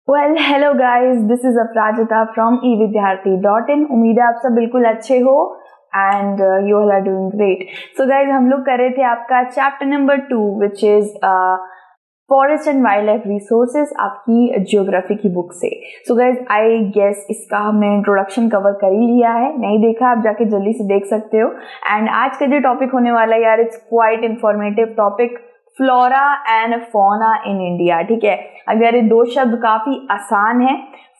Well hello guys, this is Aparajita from evidyarthi.in। उम्मीद है आप सब बिल्कुल अच्छे हो and you all are doing great. So guys, हम लोग कर रहे थे आपका chapter number 2 which is forest and wildlife resources, आपकी ज्योग्राफी की बुक से। सो गाइज, आई गेस इसका हमने इंट्रोडक्शन कवर कर ही लिया है। नहीं देखा आप जाके जल्दी से देख सकते हो। एंड आज का जो टॉपिक होने वाला है यार, it's quite informative topic, flora and fauna in India. ठीक है, अगर ये दो शब्द काफी आसान है,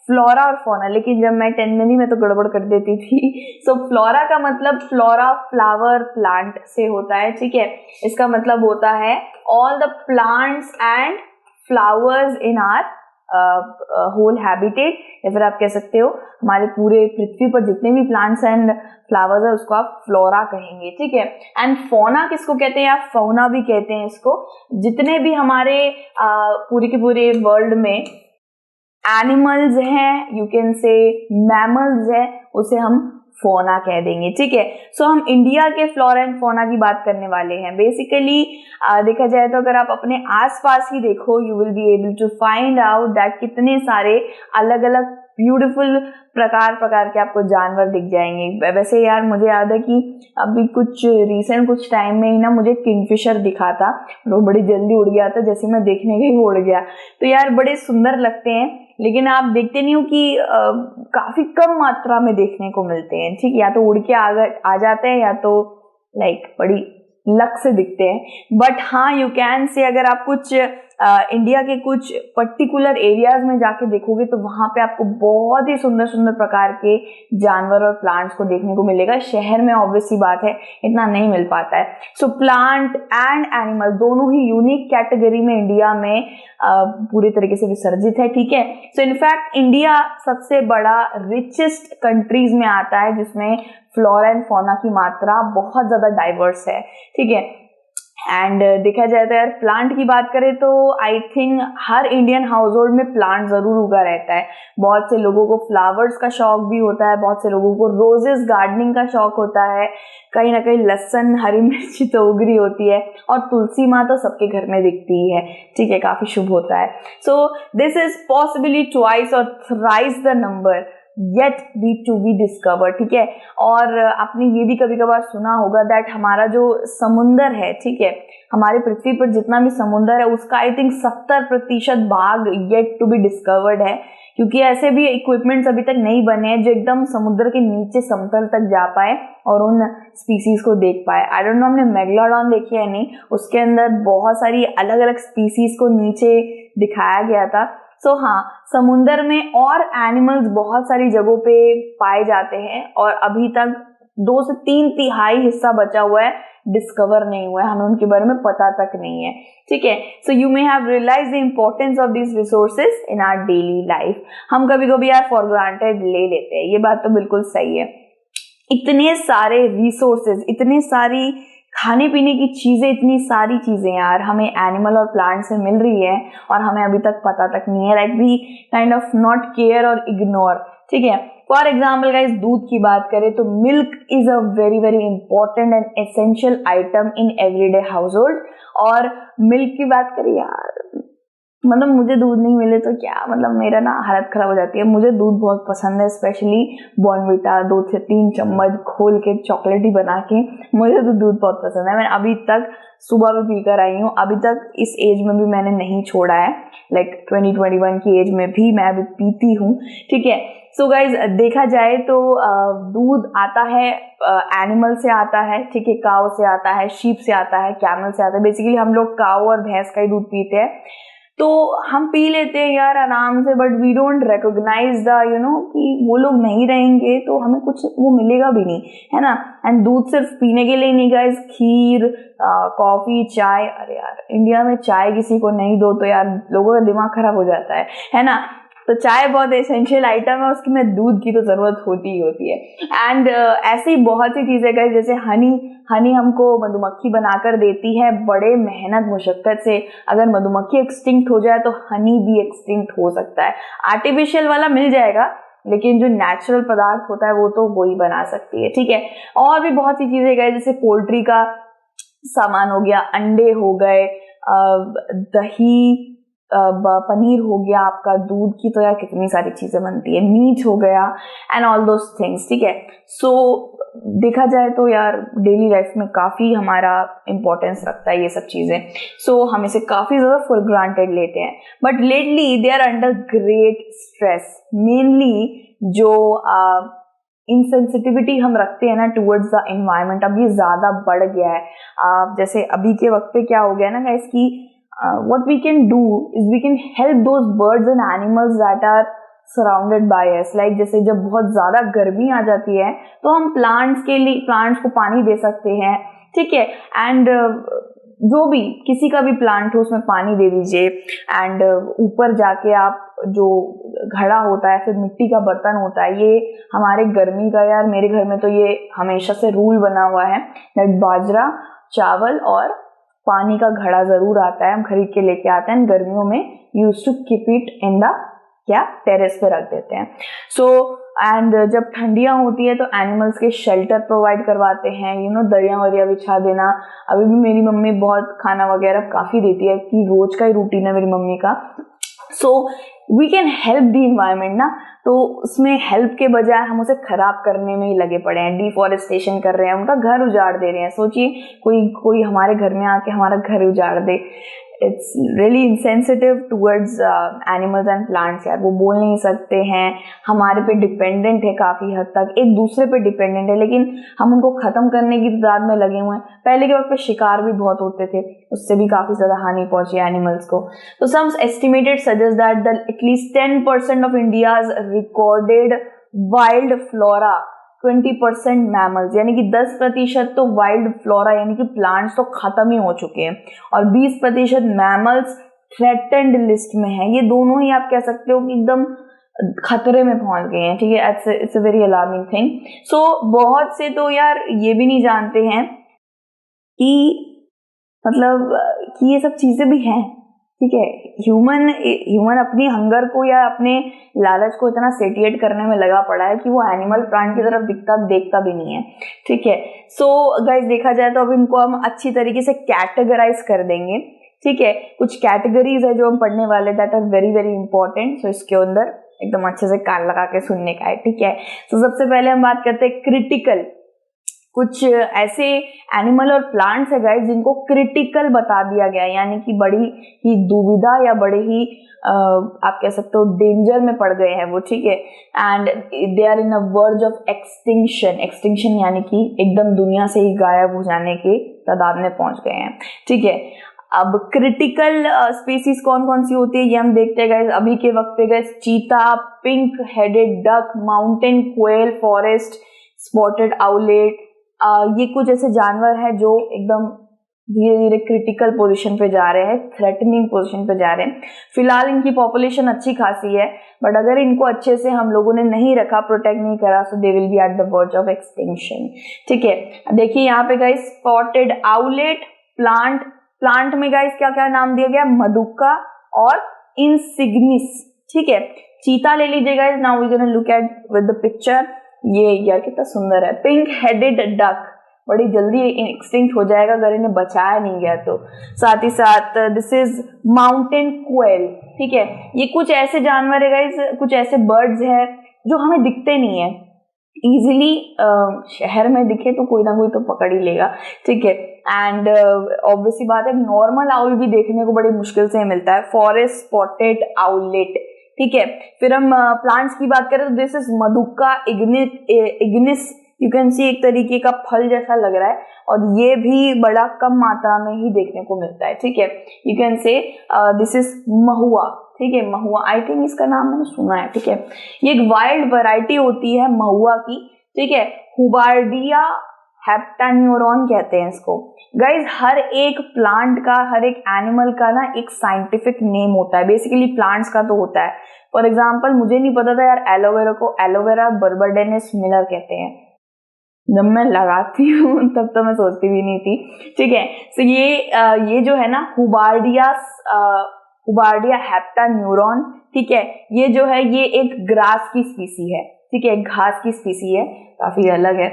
फ्लोरा और फौना, लेकिन जब मैं 10 में तो गड़बड़ कर देती थी। सो फ्लोरा का मतलब फ्लोरा फ्लावर प्लांट से होता है। ठीक है, इसका मतलब होता है all the plants and flowers in our whole habitat, या फिर आप कह सकते हो हमारे पूरे पृथ्वी पर जितने भी प्लांट्स एंड फ्लावर्स है उसको आप फ्लोरा कहेंगे। ठीक है, एंड फौना किसको कहते हैं, आप फौना भी कहते हैं इसको। जितने भी हमारे पूरे के पूरे वर्ल्ड में एनिमल्स हैं, यू कैन से मैमल्स है, उसे हम फौना कह देंगे। ठीक है, सो हम इंडिया के फ्लोरा एंड फौना की बात करने वाले हैं। बेसिकली देखा जाए तो अगर आप अपने आसपास ही देखो, you will be able to find out that कितने सारे अलग अलग ब्यूटीफुल प्रकार के आपको जानवर दिख जाएंगे। वैसे यार मुझे याद है कि अभी कुछ टाइम में ही ना मुझे किंगफिशर दिखा था, वो बड़ी जल्दी उड़ गया था, जैसे मैं देखने गई वो उड़ गया। तो यार बड़े सुंदर लगते हैं, लेकिन आप देखते नहीं हो कि काफी कम मात्रा में देखने को मिलते हैं। ठीक, या तो उड़ के आ जाते हैं या तो लाइक बड़ी लक से दिखते हैं। बट हाँ, यू कैन से अगर आप कुछ इंडिया के कुछ पर्टिकुलर एरियाज में जाके देखोगे तो वहां पे आपको बहुत ही सुंदर सुंदर प्रकार के जानवर और प्लांट्स को देखने को मिलेगा। शहर में ऑब्वियस सी बात है इतना नहीं मिल पाता है। सो प्लांट एंड एनिमल दोनों ही यूनिक कैटेगरी में इंडिया में पूरी तरीके से विसर्जित है। ठीक है, सो इनफैक्ट इंडिया सबसे बड़ा रिचेस्ट कंट्रीज में आता है जिसमें फ्लोरा एंड फौना की मात्रा बहुत ज्यादा डाइवर्स है। ठीक है, एंड देखा जाए तो यार प्लांट की बात करें तो I think her Indian house hold में प्लांट जरूर उगा रहता है। बहुत से लोगों को फ्लावर्स का शौक भी होता है, बहुत से लोगों को रोजेस गार्डनिंग का शौक होता है, कहीं ना कहीं लहसुन हरी मिर्ची तो उग रही होती है, और तुलसी माँ तो सबके घर में दिखती ही है। ठीक है, काफी शुभ होता है। So this is possibly twice और thrice the number yet to be discovered। ठीक है, और आपने ये भी कभी कभार सुना होगा दैट हमारा जो समुंदर है, ठीक है, हमारे पृथ्वी पर जितना भी समुंदर है उसका आई थिंक 70% भाग yet to be discovered है, क्योंकि ऐसे भी इक्विपमेंट्स अभी तक नहीं बने हैं जो एकदम समुद्र के नीचे समतल तक जा पाए और उन स्पीसीज को देख पाए। आई डोंट नो हमने मेगलोडॉन देखी है नहीं, उसके अंदर बहुत सारी अलग अलग स्पीसीज को नीचे दिखाया गया था। सो हाँ, समुंदर में और एनिमल्स बहुत सारी जगहों पे पाए जाते हैं और अभी तक 2 से 3 तिहाई हिस्सा बचा हुआ है, डिस्कवर नहीं हुआ है, हमें उनके बारे में पता तक नहीं है। ठीक है, so you may have realize the importance of this resources in our daily life. हम कभी कभी यार फॉर ग्रांटेड ले लेते हैं, ये बात तो बिल्कुल सही है। इतने सारे रिसोर्सेज, इतनी सारी खाने पीने की चीजें, इतनी सारी चीजें यार हमें एनिमल और प्लांट से मिल रही है और हमें अभी तक पता तक नहीं है। Like we kind of not care और इग्नोर। ठीक है, फॉर एग्जाम्पल गाइस, दूध की बात करें तो milk is a very very important and essential item in everyday house hold. और मिल्क की बात करें यार, मतलब मुझे दूध नहीं मिले तो क्या, मतलब मेरा ना हालत खराब हो जाती है। मुझे दूध बहुत पसंद है, स्पेशली बॉर्नविटा 2 से 3 चम्मच खोल के चॉकलेट ही बना के, मुझे तो दूध बहुत पसंद है। मैं अभी तक सुबह भी पीकर आई हूँ, अभी तक इस एज में भी मैंने नहीं छोड़ा है। लाइक 2021 की एज में भी मैं अभी पीती हूँ। ठीक है, सो गाइज देखा जाए तो दूध आता है एनिमल से आता है। ठीक है, काऊ से आता है, शीप से आता है, कैमल से आता है। बेसिकली हम लोग काऊ और भैंस का ही दूध पीते हैं, तो हम पी लेते हैं यार आराम से, but we don't recognize the कि वो लोग नहीं रहेंगे तो हमें कुछ वो मिलेगा भी नहीं, है ना। एंड दूध सिर्फ पीने के लिए नहीं गाइस, खीर, कॉफी, चाय, अरे यार इंडिया में चाय किसी को नहीं दो तो यार लोगों का दिमाग खराब हो जाता है ना। तो चाय बहुत एसेंशियल आइटम है, उसकी में दूध की तो जरूरत होती ही होती है। एंड ऐसे ही बहुत सी चीजें गाइस, जैसे हनी हमको मधुमक्खी बनाकर देती है बड़े मेहनत मुशक्कत से। अगर मधुमक्खी एक्सटिंक्ट हो जाए तो हनी भी एक्सटिंक्ट हो सकता है। आर्टिफिशियल वाला मिल जाएगा, लेकिन जो नेचुरल पदार्थ होता है वो तो वो ही बना सकती है। ठीक है, और भी बहुत सी चीजें गए, जैसे पोल्ट्री का सामान हो गया, अंडे हो गए, दही, पनीर हो गया आपका, दूध की तो यार कितनी सारी चीजें बनती है, मीट हो गया एंड ऑल दोस थिंग्स, ठीक है। सो देखा जाए तो यार डेली लाइफ में काफी हमारा इंपॉर्टेंस रखता है ये सब चीजें, सो हम इसे काफी ज्यादा फॉर ग्रांटेड लेते हैं। But lately they are under great stress, mainly जो इनसेंसिटिविटी हम रखते हैं ना टुवर्ड्स द एनवायरनमेंट, अब ये ज्यादा बढ़ गया है। जैसे अभी के वक्त पे क्या हो गया ना गाइस कि what we can do is we can help those birds and animals that are surrounded by us, like जैसे जब बहुत ज्यादा गर्मी आ जाती है तो हम प्लांट्स को पानी दे सकते हैं, ठीक है। एंड जो भी किसी का भी प्लांट हो उसमें पानी दे दीजिए। एंड ऊपर जाके आप जो घड़ा होता है, फिर मिट्टी का बर्तन होता है, ये हमारे गर्मी का, यार मेरे घर में तो ये हमेशा से रूल बना हुआ है दैट बाजरा, चावल और पानी का घड़ा जरूर आता है, हम खरीद के लेके आते हैं। गर्मियों में use to keep it in the terrace पे रख देते हैं। सो एंड जब ठंडियां होती है तो एनिमल्स के शेल्टर प्रोवाइड करवाते हैं, दरिया वरिया बिछा देना। अभी भी मेरी मम्मी बहुत खाना वगैरह काफी देती है कि रोज का ही रूटीन है मेरी मम्मी का। So we can help the environment ना, तो उसमें हेल्प के बजाय हम उसे खराब करने में ही लगे पड़े हैं, डिफॉरेस्टेशन कर रहे हैं, उनका घर उजाड़ दे रहे हैं। सोचिए कोई हमारे घर में आके हमारा घर उजाड़ दे, it's really insensitive towards animals and plants. यार वो बोल नहीं सकते हैं, हमारे पे डिपेंडेंट है, काफी हद तक एक दूसरे पे डिपेंडेंट है, लेकिन हम उनको खत्म करने की तादाद में लगे हुए हैं। पहले के वक्त पे शिकार भी बहुत होते थे, उससे भी काफी ज्यादा हानि पहुंची एनिमल्स को। तो some estimated suggest that at least 10% of India's recorded wild flora, 20% mammals, यानी कि 10% तो वाइल्ड फ्लोरा यानी कि प्लांट्स तो खत्म ही हो चुके हैं, और 20% मैमल्स थ्रेटेंड लिस्ट में है। ये दोनों ही आप कह सकते हो कि एकदम खतरे में पहुंच गए हैं, ठीक है। It's a very alarming thing. So बहुत से तो यार ये भी नहीं जानते हैं कि मतलब कि ये सब चीजें भी हैं, ठीक है। ह्यूमन अपनी हंगर को या अपने लालच को इतना सेटिएट करने में लगा पड़ा है कि वो एनिमल प्लांट की तरफ देखता भी नहीं है, ठीक है। सो गाइस देखा जाए तो अब इनको हम अच्छी तरीके से कैटेगराइज कर देंगे, ठीक है। कुछ कैटेगरीज है जो हम पढ़ने वाले, that are very very important. So इसके अंदर एकदम अच्छे से कान लगा के सुनने का है, ठीक है। तो सबसे पहले हम बात करते हैं क्रिटिकल। कुछ ऐसे एनिमल और प्लांट्स है गाइस जिनको क्रिटिकल बता दिया गया है, यानी कि बड़ी ही दुविधा या बड़े ही आप कह सकते हो डेंजर में पड़ गए हैं वो, ठीक है। And they are in a verge of extinction यानी कि एकदम दुनिया से ही गायब हो जाने के तादाद में पहुंच गए हैं, ठीक है। अब क्रिटिकल स्पीसीज कौन कौन सी होती है ये हम देखते हैं गाइस अभी के वक्त पे। गाइस चीता, pink headed duck, mountain quail, forest spotted owlet, ये कुछ ऐसे जानवर हैं जो एकदम धीरे धीरे क्रिटिकल पोजीशन पे जा रहे हैं, थ्रेटनिंग पोजीशन पे जा रहे हैं। फिलहाल इनकी पॉपुलेशन अच्छी खासी है, बट अगर इनको अच्छे से हम लोगों ने नहीं रखा, प्रोटेक्ट नहीं करा, so they will be at the verge of extinction, ठीक है। देखिए यहाँ पे गाइस स्पॉटेड आउलेट, प्लांट में गाइस क्या क्या नाम दिया गया, मधुका और इंसिग्निस, ठीक है। चीता ले लीजिए guys, now we gonna look at with the picture. ये यार कितना सुंदर है। पिंक हेडेड डक बड़ी जल्दी एक्सटिंक्ट हो जाएगा अगर इन्हें बचाया नहीं गया तो। साथ ही साथ दिस इज माउंटेन क्वेल, ठीक है। ये कुछ ऐसे जानवर है गाइस, कुछ ऐसे बर्ड्स है जो हमें दिखते नहीं है इजिली, शहर में दिखे तो कोई ना कोई तो पकड़ ही लेगा, ठीक है। एंड ऑब्वियसली बात है नॉर्मल आउल भी देखने को बड़ी मुश्किल से मिलता है। फॉरेस्ट स्पॉटेड आउलेट, ठीक है। फिर हम प्लांट्स की बात करें तो this is मधुका Ignis, you can see एक तरीके का फल जैसा लग रहा है, और ये भी बड़ा कम मात्रा में ही देखने को मिलता है, ठीक है। You can say this is mahua, ठीक है। महुआ आई थिंक इसका नाम मैंने सुना है, ठीक है। ये एक वाइल्ड वैरायटी होती है महुआ की, ठीक है। हुबार्डिया हेप्टान्यूरॉन कहते हैं इसको। गाइज हर एक प्लांट का, हर एक एनिमल का ना एक साइंटिफिक नेम होता है, बेसिकली प्लांट्स का तो होता है। फॉर एग्जाम्पल मुझे नहीं पता था यार एलोवेरा को एलोवेरा बर्बाडेनस मिलर कहते हैं, जब मैं लगाती हूँ तब तो मैं सोचती भी नहीं थी, ठीक है। तो ये जो है ना हुबार्डिया हेप्टान्यूरॉन, ठीक है। ये जो है ये एक ग्रास की स्पीसी है, ठीक है, घास की स्पीसी है, काफी अलग है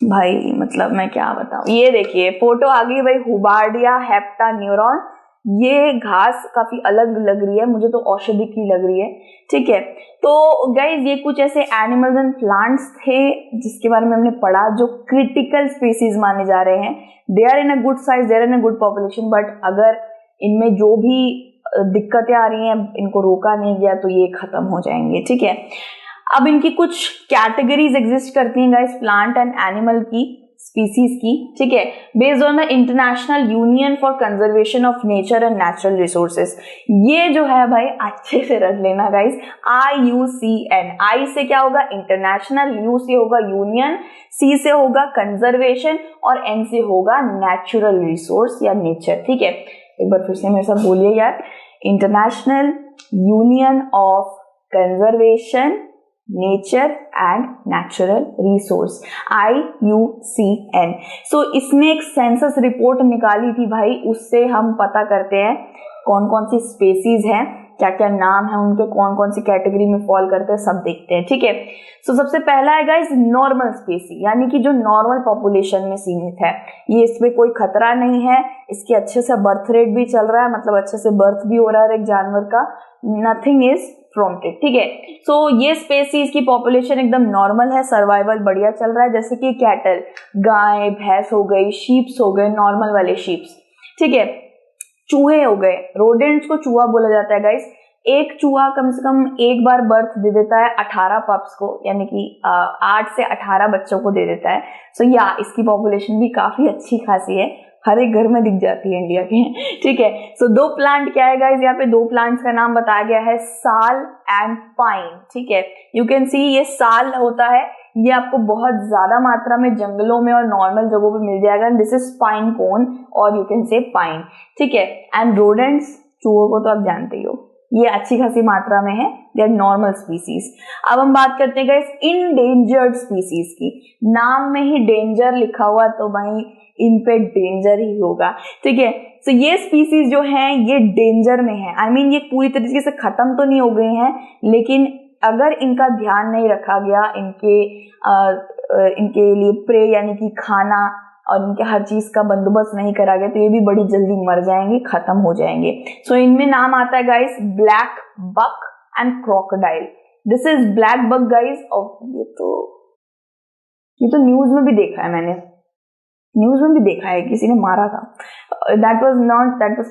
भाई, मतलब मैं क्या बताऊं। ये देखिए फोटो आ गई भाई, हुबार्डिया हेप्टान्यूरॉन, ये घास काफी अलग लग रही है, मुझे तो औषधि की लग रही है, ठीक है। तो गाइज ये कुछ ऐसे एनिमल्स एंड प्लांट्स थे जिसके बारे में हमने पढ़ा जो क्रिटिकल स्पीसीज माने जा रहे हैं। They are in a good size, they are in a good population, but अगर इनमें जो भी दिक्कतें आ रही हैं इनको रोका नहीं गया तो ये खत्म हो जाएंगे, ठीक है। अब इनकी कुछ कैटेगरीज एग्जिस्ट करती हैं गाइस, प्लांट एंड एनिमल की, स्पीसीज की, ठीक है, based on the international union for conservation of nature and natural resources. ये जो है भाई अच्छे से रख लेना गाइस, IUCN। आई से क्या होगा इंटरनेशनल, यू से होगा यूनियन, सी से होगा कंजर्वेशन और एन से होगा नेचुरल रिसोर्स या नेचर, ठीक है। एक बार फिर से मेरे साथ बोलिए यार, international union of conservation nature and natural resource, IUCN। सो इसने एक सेंसस रिपोर्ट निकाली थी भाई, उससे हम पता करते हैं कौन कौन सी स्पेसीज हैं, क्या क्या नाम है उनके, कौन कौन सी कैटेगरी में फॉल करते हैं, सब देखते हैं, ठीक है। सो सबसे पहला है गाइस नॉर्मल स्पेसी, यानी कि जो नॉर्मल पॉपुलेशन में सीमित है, ये इसमें कोई खतरा नहीं है, इसके अच्छे से बर्थ रेट भी चल रहा है, मतलब अच्छे से बर्थ भी हो रहा है एक जानवर का, नथिंग इज प्रॉम्प्टेड, ठीक है। सो ये स्पेसीज की पॉपुलेशन एकदम नॉर्मल है, सर्वाइवल बढ़िया चल रहा है, जैसे कि कैटल, गाय भैंस हो गई, शीप्स हो गए, नॉर्मल वाले शीप्स, ठीक है। चूहे हो गए, रोडेंट्स को चूहा बोला जाता है गाइस। एक चूहा कम से कम एक बार बर्थ दे देता है 18 पप्स को, यानी कि 8 से 18 बच्चों को दे देता है। सो या इसकी पॉपुलेशन भी काफी अच्छी खासी है, हर एक घर में दिख जाती है इंडिया के, ठीक है। सो दो प्लांट क्या है गाइस, यहाँ पे दो प्लांट्स का नाम बताया गया है, साल एंड पाइन, ठीक है। यू कैन सी ये साल होता है, ये आपको बहुत ज्यादा मात्रा में जंगलों में और नॉर्मल जगहों पे मिल जाएगा, दिस इज पाइन कोन और यू कैन से पाइन, ठीक है। एंड रोडेंट्स, चूहों को तो आप जानते ही हो, ये अच्छी खासी मात्रा में है, दे आर नॉर्मल स्पीसीज। अब हम बात करते हैं गाइस इंडेंजर्ड स्पीसीज की, नाम में ही डेंजर लिखा हुआ तो भाई इन पे डेंजर ही होगा, ठीक है। तो ये स्पीसीज जो हैं ये डेंजर में है, आई मीन ये पूरी तरीके से खत्म तो नहीं हो गई हैं, लेकिन अगर इनका ध्यान नहीं रखा गया, इनके लिए प्रे यानी कि खाना और इनके हर चीज का बंदोबस्त नहीं करा गया तो ये भी बड़ी जल्दी मर जाएंगे, खत्म हो जाएंगे। सो इनमें नाम आता है guys blackbuck and crocodile. This is blackbuck guys, और ये तो न्यूज में भी देखा है मैंने, न्यूज में भी देखा है, किसी ने मारा था, दैट वाज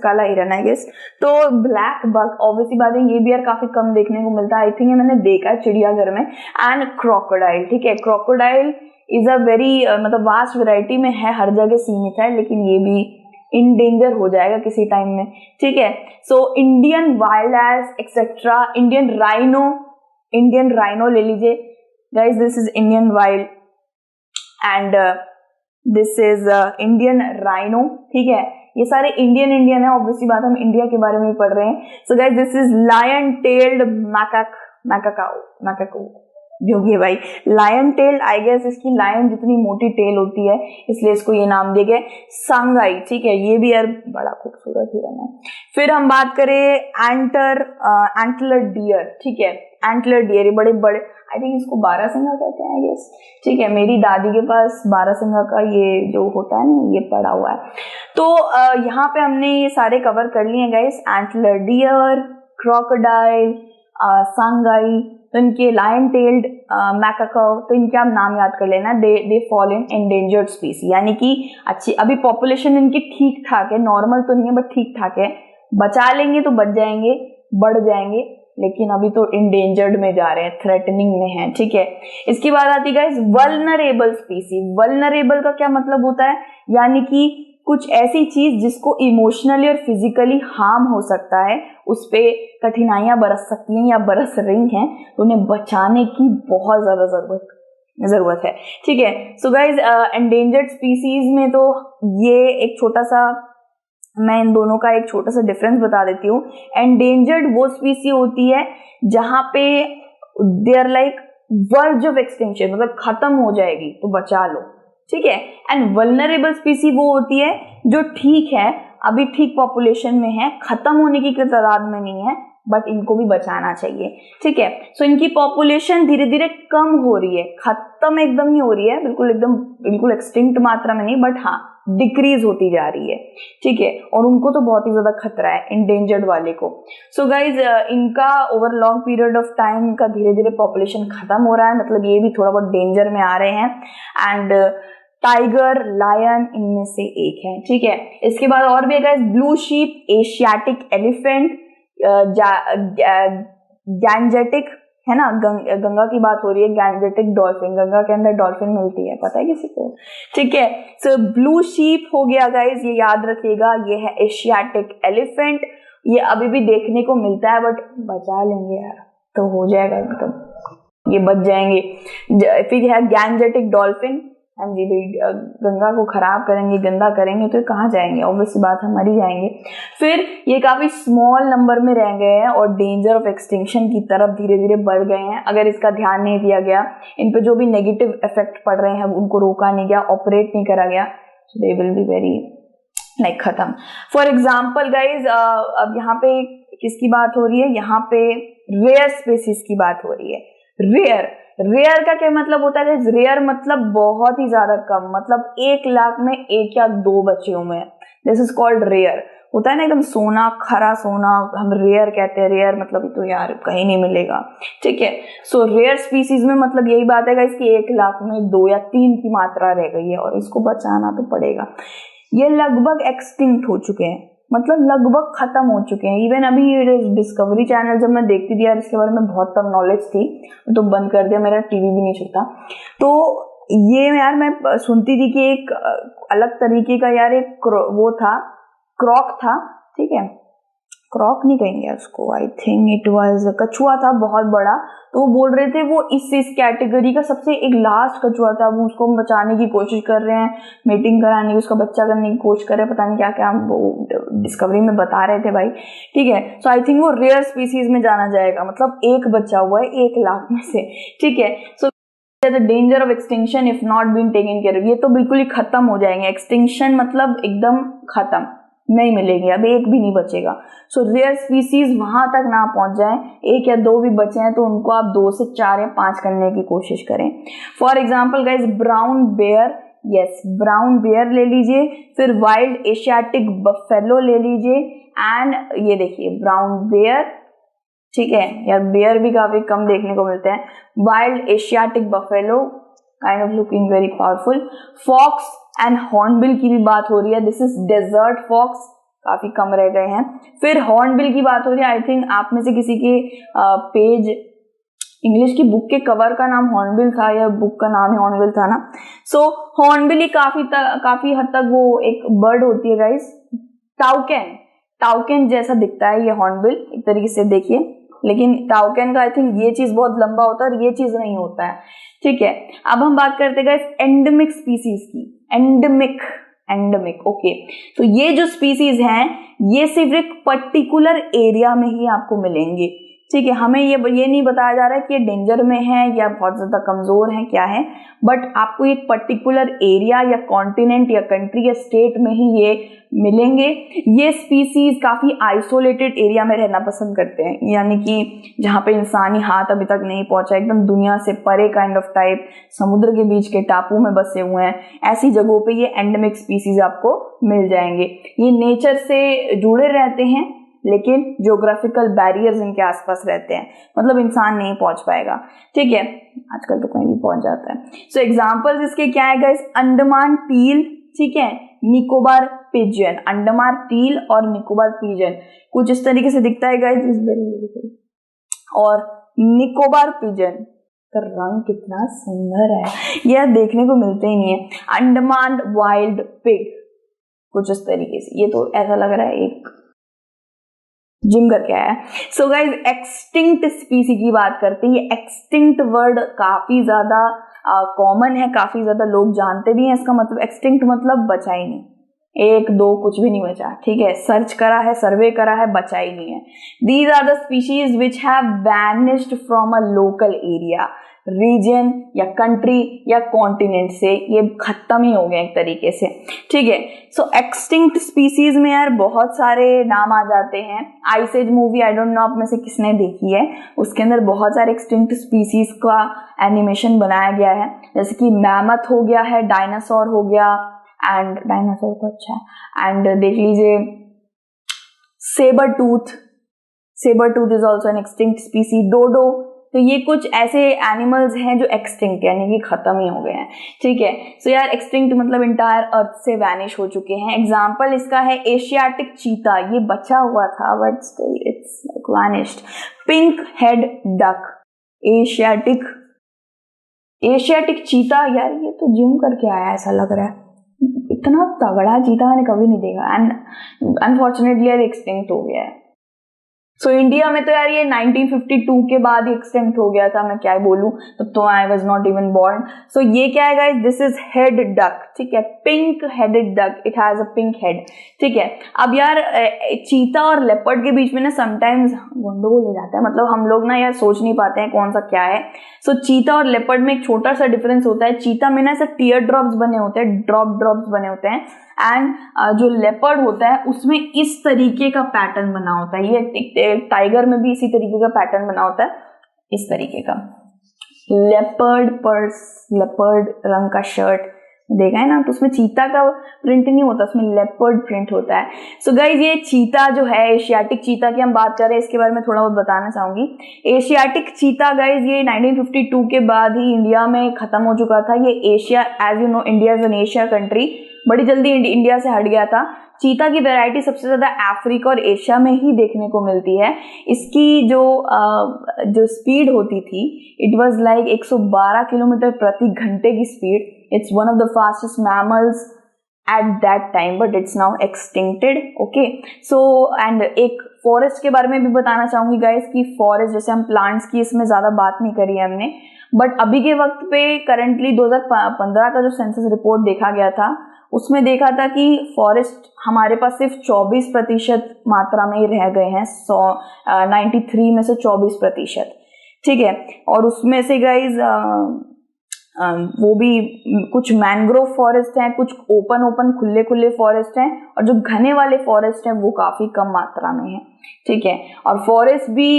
काला हिरन आई गेस। तो ब्लैक बक ऑब्वियसली बात है, ये भी यार काफी कम देखने को मिलता है, आई थिंक मैंने देखा है चिड़ियाघर में। एंड क्रोकोडाइल, ठीक है, क्रोकोडाइल इज अ वेरी मतलब वास्ट वैरायटी में है, हर जगह सीमित है, लेकिन ये भी इन डेंजर हो जाएगा किसी टाइम में, ठीक है। So Indian wild ass etcetera, Indian rhino ले लीजिए guys, this is Indian wild and this is Indian rhino, ठीक है। ये सारे इंडियन है, ऑब्वियसली बात हम इंडिया के बारे में पढ़ रहे हैं। So guys this is lion tailed macaque जो भी है भाई, लायन टेल्ड, आई गेस इसकी लायन जितनी मोटी टेल होती है इसलिए इसको ये नाम दिया गया। संगाई, ठीक है, ये भी यार बड़ा खूबसूरत हिरन है। फिर हम बात करें एंटलर डियर, ठीक है, एंटलर डियर, ये बड़े बड़े, आई थिंक इसको 12 सिंगा कहते हैं आई गेस, ठीक है। मेरी दादी के पास 12 सिंगा का ये जो होता है ना, ये पड़ा हुआ है। तो यहाँ पे हमने ये सारे कवर कर लिए हैं guys, antler deer, crocodile, sangai, तो इनके लायन टेल्ड मैकाको, तो इनके आप नाम याद कर लेना, दे फॉल इन एंडेंजर्ड स्पीसी, यानी कि अच्छी अभी पॉपुलेशन इनकी ठीक ठाक है, नॉर्मल तो नहीं है बट ठीक ठाक है, बचा लेंगे तो बच जाएंगे, बढ़ जाएंगे, लेकिन अभी तो इंडेंजर्ड में जा रहे हैं, थ्रेटनिंग में है, ठीक है। इसकी बात आती है गाइस वल्नरेबल स्पीसी। वल्नरेबल का क्या मतलब होता है, यानी कि कुछ ऐसी चीज जिसको इमोशनली और फिजिकली हार्म हो सकता है, उस पे कठिनाइयां बरस सकती हैं या बरस रही हैं, तो उन्हें बचाने की बहुत ज्यादा जरूरत है, ठीक है। सो गाइज एंडेंजर्ड स्पीसीज में तो ये एक छोटा सा, मैं इन दोनों का एक छोटा सा डिफरेंस बता देती हूँ। एंडेंजर्ड वो स्पीसी होती है जहां पे they are like verge of extinction, मतलब खत्म हो जाएगी तो बचा लो, ठीक है। एंड वल्नरेबल स्पीसी वो होती है जो ठीक है, अभी ठीक पॉपुलेशन में है, खत्म होने की तादाद में नहीं है, बट इनको भी बचाना चाहिए, ठीक है। सो इनकी पॉपुलेशन धीरे धीरे कम हो रही है, खत्म एकदम नहीं हो रही है, बिल्कुल एक्सटिंक्ट मात्रा में नहीं, बट हाँ डिक्रीज होती जा रही है, ठीक है, और उनको तो बहुत ही ज्यादा खतरा है इंडेंजर्ड वाले को। सो गाइज इनका over long period of time का धीरे धीरे पॉपुलेशन खत्म हो रहा है, मतलब ये भी थोड़ा बहुत डेंजर में आ रहे हैं। एंड टाइगर, लायन इनमें से एक है, ठीक है। इसके बाद और भी है guys, blue sheep, Asiatic elephant, Gangetic, है ना, गंगा की बात हो रही है, गैंजेटिक डॉल्फिन, गंगा के अंदर डॉल्फिन मिलती है, पता है किसी को, ठीक है। सो ब्लू शीप हो गया गाइज, ये याद रखिएगा, ये है एशियाटिक एलिफेंट, ये अभी भी देखने को मिलता है बट बचा लेंगे यार तो हो जाएगा एकदम, ये बच जाएंगे। फिर है गैंजेटिक डॉल्फिन, हम जी भाई गंगा को खराब करेंगे, गंदा करेंगे तो कहाँ जाएंगे, ऑब्वियस बात हम मर ही जाएंगे। फिर ये काफी स्मॉल नंबर में रह गए हैं और डेंजर ऑफ एक्सटिंक्शन की तरफ धीरे धीरे बढ़ गए हैं। अगर इसका ध्यान नहीं दिया गया, इन पे जो भी नेगेटिव इफेक्ट पड़ रहे हैं उनको रोका नहीं गया, ऑपरेट नहीं करा गया, so they will be very like खत्म। फॉर एग्जाम्पल गाइज अब यहाँ पे किसकी बात हो रही है, यहाँ पे रेयर स्पेसीज की बात हो रही है। रेयर का क्या मतलब होता है, रेयर मतलब बहुत ही ज्यादा कम, मतलब 1 लाख में 1 या 2 बचे हुए हैं, दिस इज कॉल्ड रेयर। होता है ना एकदम सोना, खरा सोना, हम रेयर कहते हैं, रेयर मतलब तो यार कहीं नहीं मिलेगा, ठीक है। सो रेयर स्पीसीज में मतलब यही बात है इसकी 1 लाख में 2 या 3 की मात्रा रह गई है और इसको बचाना तो पड़ेगा। ये लगभग एक्सटिंक्ट हो चुके हैं, मतलब लगभग खत्म हो चुके हैं। इवन अभी डिस्कवरी चैनल जब मैं देखती थी यार, इसके बारे में बहुत कम नॉलेज थी तो बंद कर दिया, मेरा टीवी भी नहीं चलता। तो ये यार मैं सुनती थी कि एक अलग तरीके का यार एक वो था, क्रॉक था, ठीक है, क्रॉक नहीं कहेंगे उसको, आई थिंक इट वाज कछुआ था बहुत बड़ा। तो वो बोल रहे थे वो इस कैटेगरी का सबसे एक लास्ट कछुआ था, वो उसको बचाने की कोशिश कर रहे हैं, मीटिंग कराने की, उसका बच्चा करने की कोशिश कर रहे हैं, पता नहीं क्या क्या वो डिस्कवरी में बता रहे थे भाई, ठीक है। सो आई थिंक वो रेयर स्पीसीज में जाना जाएगा, मतलब एक बच्चा हुआ है 1 लाख में से, ठीक है। So the danger of extinction if not been taken care, ये तो बिल्कुल ही खत्म हो जाएंगे। एक्सटिंक्शन मतलब एकदम खत्म, नहीं मिलेंगे, अब एक भी नहीं बचेगा। सो रेयर स्पीसीज वहां तक ना पहुंच जाए, 1 या 2 भी बचे हैं तो उनको आप 2 से 4 या 5 करने की कोशिश करें। For example guys brown bear, yes brown bear ले लीजिए, फिर वाइल्ड एशियाटिक बफेलो ले लीजिए, एंड ये देखिए ब्राउन बेयर, ठीक है यार, बेयर भी काफी कम देखने को मिलते हैं। Wild Asiatic buffalo kind of looking very powerful. Fox and hornbill की भी बात हो रही है, दिस इज डेजर्ट फॉक्स, काफी कम रह गए हैं। फिर हॉर्नबिल की बात हो रही है, आई थिंक आप में से किसी के पेज इंग्लिश की बुक के कवर का नाम हॉर्नबिल था या बुक का नाम ही हॉर्नबिल था ना। सो हॉर्नबिल ही काफी हद तक वो एक बर्ड होती है गाइस, टाउकेन जैसा दिखता है ये हॉर्नबिल एक तरीके से देखिए, लेकिन टाउकेन का आई थिंक ये चीज बहुत लंबा होता है और ये चीज नहीं होता है, ठीक है। अब हम बात करते हैं गाइस एंडेमिक स्पीसीज की, एंडेमिक ओके। तो ये जो स्पीसीज हैं ये सिर्फ एक पर्टिकुलर एरिया में ही आपको मिलेंगे, ठीक है। हमें ये नहीं बताया जा रहा है कि ये डेंजर में है या बहुत ज्यादा कमजोर है क्या है, बट आपको एक पर्टिकुलर एरिया या कॉन्टिनेंट या कंट्री या स्टेट में ही ये मिलेंगे। ये स्पीसीज काफी आइसोलेटेड एरिया में रहना पसंद करते हैं, यानी कि जहाँ पे इंसानी हाथ अभी तक नहीं पहुंचा, एकदम दुनिया से परे काइंड ऑफ टाइप, समुद्र के बीच के टापू में बसे हुए हैं, ऐसी जगहों पे ये एंडेमिक स्पीसीज आपको मिल जाएंगे। ये नेचर से जुड़े रहते हैं लेकिन ज्योग्राफिकल बैरियर्स इनके आसपास रहते हैं, मतलब इंसान नहीं पहुंच पाएगा, ठीक है। आजकल तो कहीं भी पहुंच जाता है। सो एग्जांपल्स इसके क्या है गाइस, अंडमान टील, ठीक है, निकोबार पिजन, अंडमान टील और निकोबार पिजन कुछ इस तरीके से दिखता है गाइस, इस वेरी और निकोबार पिजन का रंग कितना सुंदर है, यह देखने को मिलते ही नहीं है। अंडमान वाइल्ड पिग कुछ इस तरीके से, ये तो ऐसा लग रहा है एक जिम करके आया। सो गाइज एक्सटिंक्ट स्पीसी की बात करते हैं, ये एक्सटिंक्ट वर्ड काफी ज्यादा कॉमन है, काफी ज्यादा लोग जानते भी हैं। इसका मतलब एक्सटिंक्ट मतलब बचा ही नहीं, 1 2 कुछ भी नहीं बचा, ठीक है। सर्च करा है, सर्वे करा है, बचा ही नहीं है। These are the species which have vanished from a local area, region या कंट्री या कॉन्टिनेंट से ये खत्म ही हो गए एक तरीके से, ठीक है। सो एक्सटिंक्ट स्पीसीज में यार बहुत सारे नाम आ जाते हैं। Ice Age movie I don't know आप में से किसने देखी है, उसके अंदर बहुत सारे एक्सटिंक्ट स्पीसीज का एनिमेशन बनाया गया है, जैसे कि मैमथ हो गया है, डायनासोर हो गया, एंड डायनासोर तो अच्छा है। एंड देख लीजिए sabre tooth is also an extinct species. Dodo, तो ये कुछ ऐसे एनिमल्स हैं जो एक्सटिंक्ट यानी कि खत्म ही हो गए हैं, ठीक है। सो यार एक्सटिंक्ट मतलब इंटायर अर्थ से वैनिश हो चुके हैं। एग्जाम्पल इसका है एशियाटिक चीता, ये बचा हुआ था but still it's like vanished. Pink head duck, Asiatic cheetah, यार ये तो जिम करके आया ऐसा लग रहा है, इतना तगड़ा चीता मैंने कभी नहीं देखा एंड अनफॉर्चुनेटली यार एक्सटिंक्ट हो गया है। सो इंडिया में तो यार ये 1952 के बाद ही एक्सटेंट हो गया था, मैं क्या बोलूं, तो I was not even born. So ये क्या है guys, this is head duck, ठीक है, pink headed duck, it has a pink head, ठीक है। अब यार चीता और लेपर्ड के बीच में ना समटाइम्स गंडगोल हो जाता है, मतलब हम लोग ना यार सोच नहीं पाते हैं कौन सा क्या है। सो चीता और लेपर्ड में एक छोटा सा डिफरेंस होता है, चीता में ना ऐसे टीयर ड्रॉप्स बने होते हैं, ड्रॉप्स बने होते हैं, एंड जो लेपर्ड होता है उसमें इस तरीके का पैटर्न बना होता है। ये टाइगर में भी इसी तरीके का पैटर्न बना होता है, इस तरीके का। लेपर्ड पर्स, लेपर्ड रंग का शर्ट देखा है ना, तो उसमें चीता का प्रिंट नहीं होता, उसमें लेपर्ड प्रिंट होता है। सो गाइज ये चीता जो है, एशियाटिक चीता की हम बात कर रहे हैं, इसके बारे में थोड़ा बहुत बताना चाहूंगी। एशियाटिक चीता गाइज ये 1952 के बाद ही इंडिया में खत्म हो चुका था। ये Asia, as you know India is an Asia country, बड़ी जल्दी इंडिया से हट गया था। चीता की वैरायटी सबसे ज्यादा अफ्रीका और एशिया में ही देखने को मिलती है। इसकी जो स्पीड होती थी, इट वाज लाइक 112 किलोमीटर प्रति घंटे की speed. It's one of the fastest mammals at that time, but it's now extincted, okay. So and एक फॉरेस्ट के बारे में भी बताना चाहूंगी गाइस कि फॉरेस्ट, जैसे हम प्लांट्स की इसमें ज्यादा बात नहीं करी है हमने, बट अभी के वक्त पे करंटली 2015 का जो सेंसस रिपोर्ट देखा गया था, उसमें देखा था कि फॉरेस्ट हमारे पास सिर्फ 24% मात्रा में ही रह गए हैं, 93 में से 24%, ठीक है। और उसमें से गाइज वो भी कुछ मैंग्रोव फॉरेस्ट हैं, कुछ ओपन खुले फॉरेस्ट हैं, और जो घने वाले फॉरेस्ट हैं वो काफी कम मात्रा में है, ठीक है। और फॉरेस्ट भी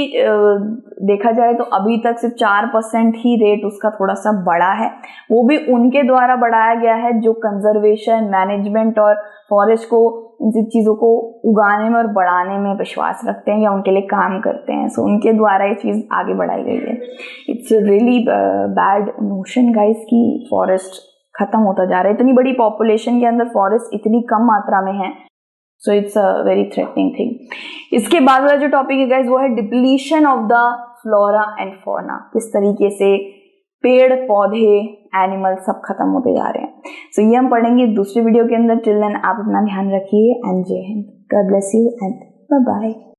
देखा जाए तो अभी तक सिर्फ 4% ही रेट उसका थोड़ा सा बढ़ा है, वो भी उनके द्वारा बढ़ाया गया है जो कंजर्वेशन, मैनेजमेंट और फॉरेस्ट को, इन चीजों को उगाने में और बढ़ाने में विश्वास रखते हैं या उनके लिए काम करते हैं। सो उनके द्वारा ये चीज आगे बढ़ाई गई है। It's really bad notion guys कि फॉरेस्ट खत्म होता जा रहा है, इतनी बड़ी पॉपुलेशन के अंदर फॉरेस्ट इतनी कम मात्रा में है। So it's a very threatening thing. इसके बाद वाला जो टॉपिक है गाइस वो है depletion of the flora and fauna, किस तरीके से पेड़ पौधे एनिमल सब खत्म होते जा रहे हैं। सो ये हम पढ़ेंगे दूसरी वीडियो के अंदर। टिल देन आप अपना ध्यान रखिए and Jai Hind, God bless you and bye bye.